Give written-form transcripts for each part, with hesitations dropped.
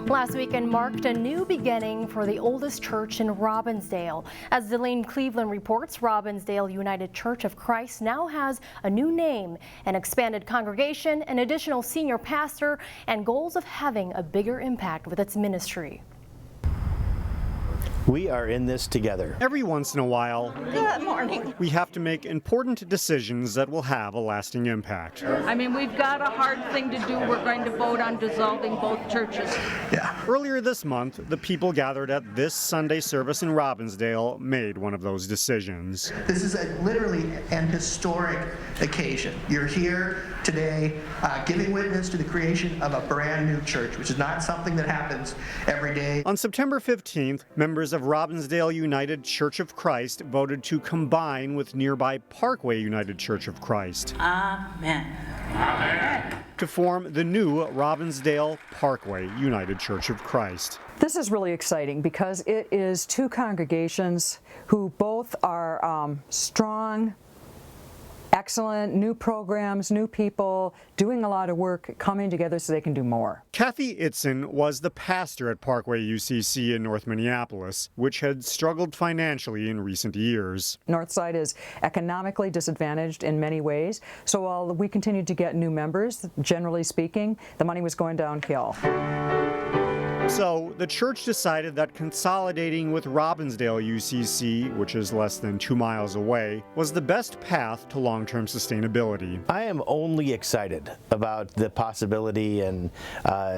Last weekend marked a new beginning for the oldest church in Robbinsdale. As Delane Cleveland reports, Robbinsdale United Church of Christ now has a new name, an expanded congregation, an additional senior pastor, and goals of having a bigger impact with its ministry. We are in this together. Every once in a while, good morning, we have to make important decisions that will have a lasting impact. I mean, we've got a hard thing to do. We're going to vote on dissolving both churches. Earlier this month, the people gathered at this Sunday service in Robbinsdale made one of those decisions. This is literally an historic occasion. You're here today giving witness to the creation of a brand new church, which is not something that happens every day. On September 15th, members of Robbinsdale United Church of Christ voted to combine with nearby Parkway United Church of Christ. Amen. Amen. To form the new Robbinsdale Parkway United Church of Christ. This is really exciting because it is two congregations who both are strong, excellent, new programs, new people, doing a lot of work, coming together so they can do more. Kathy Itzen was the pastor at Parkway UCC in North Minneapolis, which had struggled financially in recent years. Northside is economically disadvantaged in many ways, so while we continued to get new members, generally speaking, the money was going downhill. So the church decided that consolidating with Robbinsdale UCC, which is less than 2 miles away, was the best path to long-term sustainability. I am only excited about the possibility and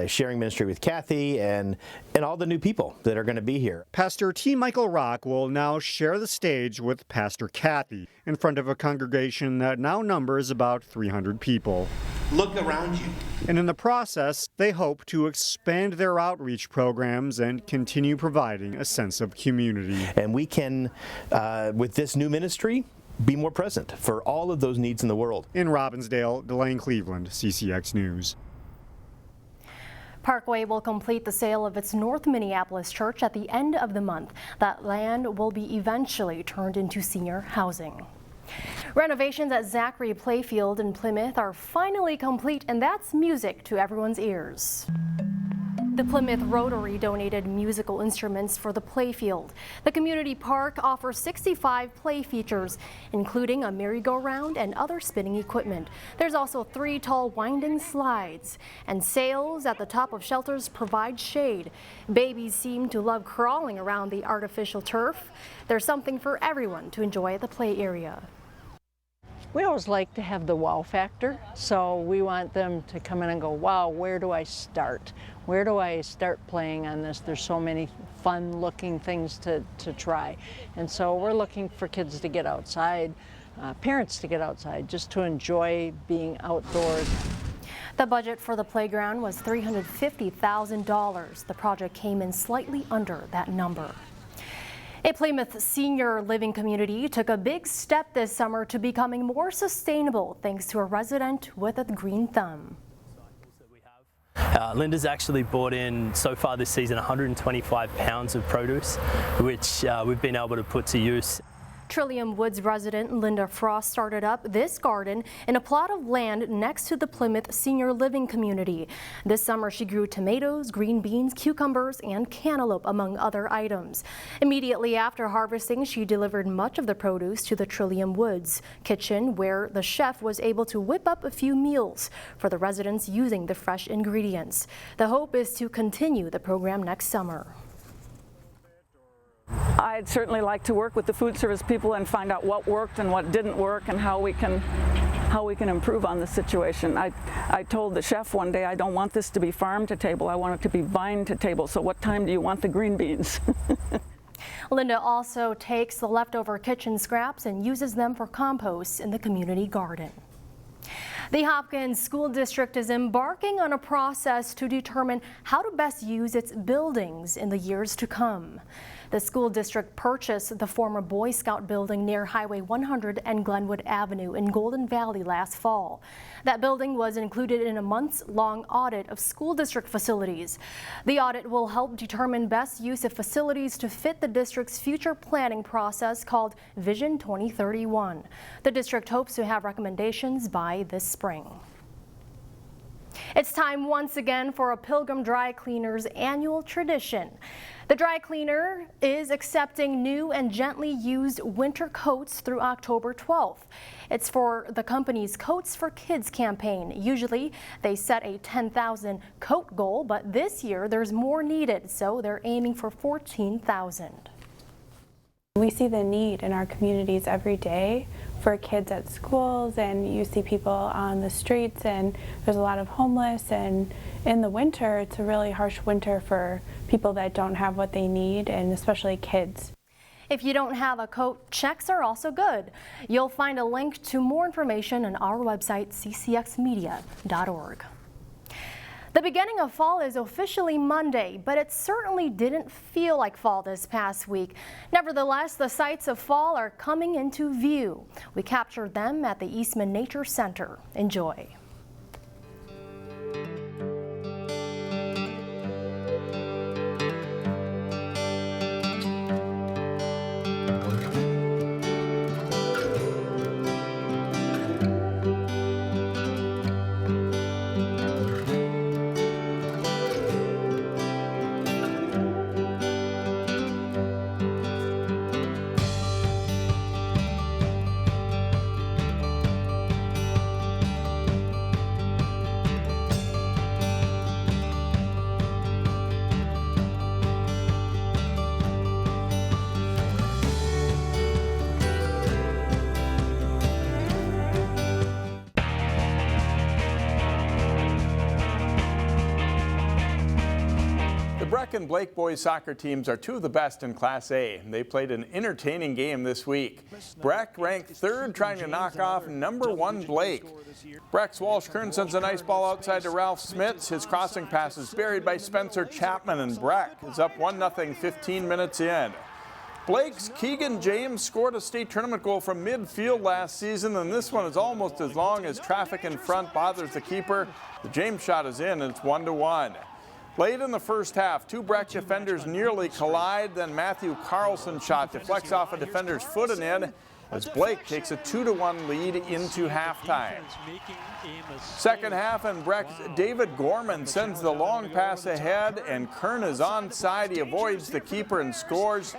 sharing ministry with Kathy and all the new people that are going to be here. Pastor T. Michael Rock will now share the stage with Pastor Kathy in front of a congregation that now numbers about 300 people. Look around you. And in the process, they hope to expand their outreach programs and continue providing a sense of community. And we can, with this new ministry, be more present for all of those needs in the world. In Robbinsdale, Delane Cleveland, CCX News. Parkway will complete the sale of its North Minneapolis church at the end of the month. That land will be eventually turned into senior housing. Renovations at Zachary, Playfield in Plymouth are finally complete, and that's music to everyone's ears. The Plymouth Rotary donated musical instruments for the Playfield. The community park offers 65 play features, including a merry-go-round and other spinning equipment. There's also 3 tall winding slides, and sails at the top of shelters provide shade. Babies seem to love crawling around the artificial turf. There's something for everyone to enjoy at the play area. We always like to have the wow factor, so we want them to come in and go, wow, where do I start? Where do I start playing on this? There's so many fun looking things to try. And so we're looking for kids to get outside, parents to get outside, just to enjoy being outdoors. The budget for the playground was $350,000. The project came in slightly under that number. A Plymouth senior living community took a big step this summer to becoming more sustainable thanks to a resident with a green thumb. Linda's actually brought in, so far this season, 125 pounds of produce, which we've been able to put to use. Trillium Woods resident Linda Frost started up this garden in a plot of land next to the Plymouth senior living community. This summer she grew tomatoes, green beans, cucumbers, and cantaloupe, among other items. Immediately after harvesting, she delivered much of the produce to the Trillium Woods kitchen, where the chef was able to whip up a few meals for the residents using the fresh ingredients. The hope is to continue the program next summer. I'd certainly like to work with the food service people and find out what worked and what didn't work and how we can improve on the situation. I told the chef one day, I don't want this to be farm to table, I want it to be vine to table, so what time do you want the green beans? Linda also takes the leftover kitchen scraps and uses them for compost in the community garden. The Hopkins School District is embarking on a process to determine how to best use its buildings in the years to come. The school district purchased the former Boy Scout building near Highway 100 and Glenwood Avenue in Golden Valley last fall. That building was included in a months-long audit of school district facilities. The audit will help determine best use of facilities to fit the district's future planning process called Vision 2031. The district hopes to have recommendations by this spring. It's time once again for a Pilgrim Dry Cleaner's annual tradition. The dry cleaner is accepting new and gently used winter coats through October 12th. It's for the company's Coats for Kids campaign. Usually they set a 10,000 coat goal, but this year there's more needed, so they're aiming for 14,000. We see the need in our communities every day for kids at schools, and you see people on the streets, and there's a lot of homeless, and in the winter it's a really harsh winter for people that don't have what they need, and especially kids. If you don't have a coat, checks are also good. You'll find a link to more information on our website, ccxmedia.org. The beginning of fall is officially Monday, but it certainly didn't feel like fall this past week. Nevertheless, the sights of fall are coming into view. We captured them at the Eastman Nature Center. Enjoy. The Breck and Blake boys soccer teams are two of the best in Class A. They played an entertaining game this week. Breck ranked third, trying to knock off #1 Blake. Breck's Walsh Kern sends a nice ball outside to Ralph Smits. His crossing pass is buried by Spencer Chapman, and Breck is up 1-0 15 minutes in. Blake's Keegan James scored a state tournament goal from midfield last season, and this one is almost as long as traffic in front bothers the keeper. The James shot is in, and it's 1-1. Late in the first half, two Breck defenders nearly collide, then Matthew Carlson's shot deflects off a defender's foot and in as Blake takes a 2-1 lead into halftime. Second half, and Breck's David Gorman sends the long pass ahead, and Kern is onside. He avoids the keeper and scores.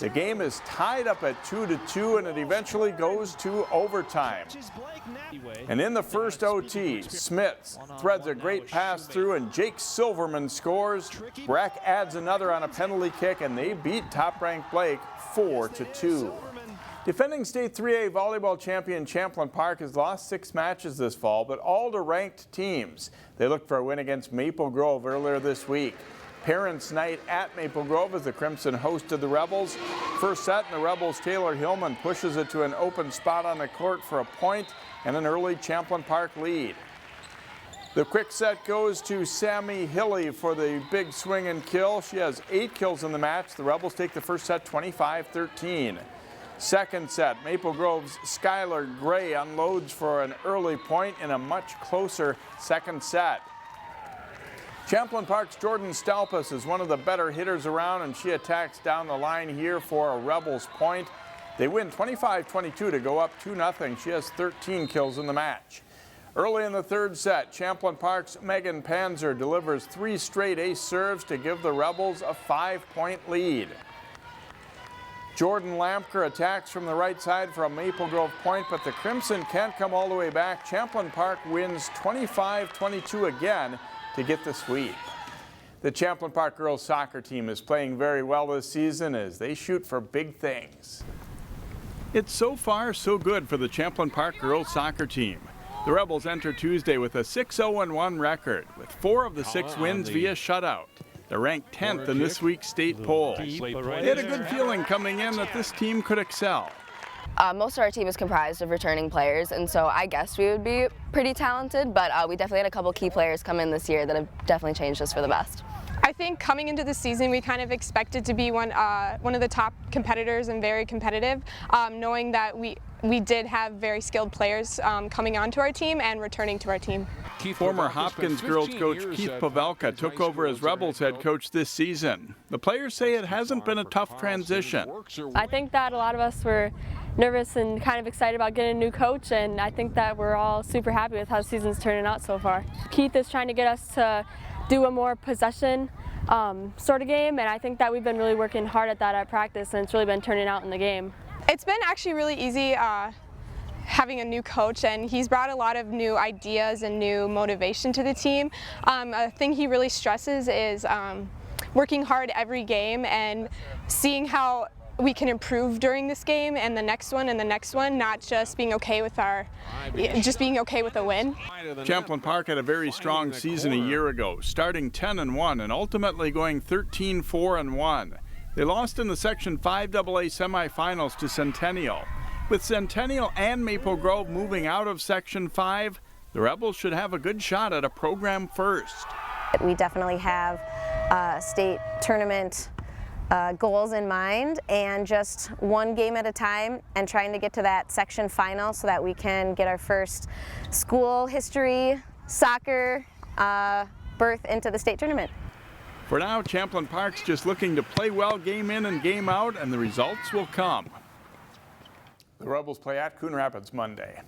The game is tied up at 2-2, and it eventually goes to overtime. And in the first OT, Smits threads a great pass through, and Jake Silverman scores. Breck adds another on a penalty kick, and they beat top-ranked Blake 4-2. Defending State 3A volleyball champion Champlin Park has lost 6 matches this fall, but all to ranked teams. They looked for a win against Maple Grove earlier this week. Parents' night at Maple Grove as the Crimson hosted the Rebels. First set, and the Rebels' Taylor Hillman pushes it to an open spot on the court for a point and an early Champlin Park lead. The quick set goes to Sammy Hilly for the big swing and kill. She has 8 kills in the match. The Rebels take the first set 25-13. Second set, Maple Grove's Skylar Gray unloads for an early point in a much closer second set. Champlin Park's Jordan Stalpus is one of the better hitters around, and she attacks down the line here for a Rebels point. They win 25-22 to go up 2-0. She has 13 kills in the match. Early in the third set, Champlin Park's Megan Panzer delivers 3 straight ace serves to give the Rebels a 5-point lead. Jordan Lampker attacks from the right side for a Maple Grove point, but the Crimson can't come all the way back. Champlin Park wins 25-22 again to get the sweep. The Champlin Park girls soccer team is playing very well this season as they shoot for big things. It's so far so good for the Champlin Park girls soccer team. The Rebels enter Tuesday with a 6-0-1 record, with 4 of the 6 wins via shutout. They're ranked 10th in this week's state poll. They had a good feeling coming in that this team could excel. Most of our team is comprised of returning players, and so I guess we would be pretty talented, but we definitely had a couple key players come in this year that have definitely changed us for the best. I think coming into the season, we kind of expected to be one of the top competitors and very competitive, knowing that we did have very skilled players coming onto our team and returning to our team. Former Hopkins girls coach Keith Pavelka took over as Rebels head coach this season. The players say it hasn't been a tough transition. I think that a lot of us were nervous and kind of excited about getting a new coach, and I think that we're all super happy with how the season's turning out so far. Keith is trying to get us to do a more possession sort of game, and I think that we've been really working hard at that at practice, and it's really been turning out in the game. It's been actually really easy having a new coach, and he's brought a lot of new ideas and new motivation to the team. A thing he really stresses is working hard every game and seeing how we can improve during this game and the next one and the next one, not just being okay with being okay with a win. Champlin Park had a very strong season a year ago, starting 10-1 and ultimately going 13-4-1. They lost in the Section 5AA semifinals to Centennial. With Centennial and Maple Grove moving out of Section 5, the Rebels should have a good shot at a program first. We definitely have state tournament goals in mind, and just one game at a time and trying to get to that section final so that we can get our first school history soccer berth into the state tournament. For now, Champlin Park's just looking to play well game in and game out, and the results will come. The Rebels play at Coon Rapids Monday.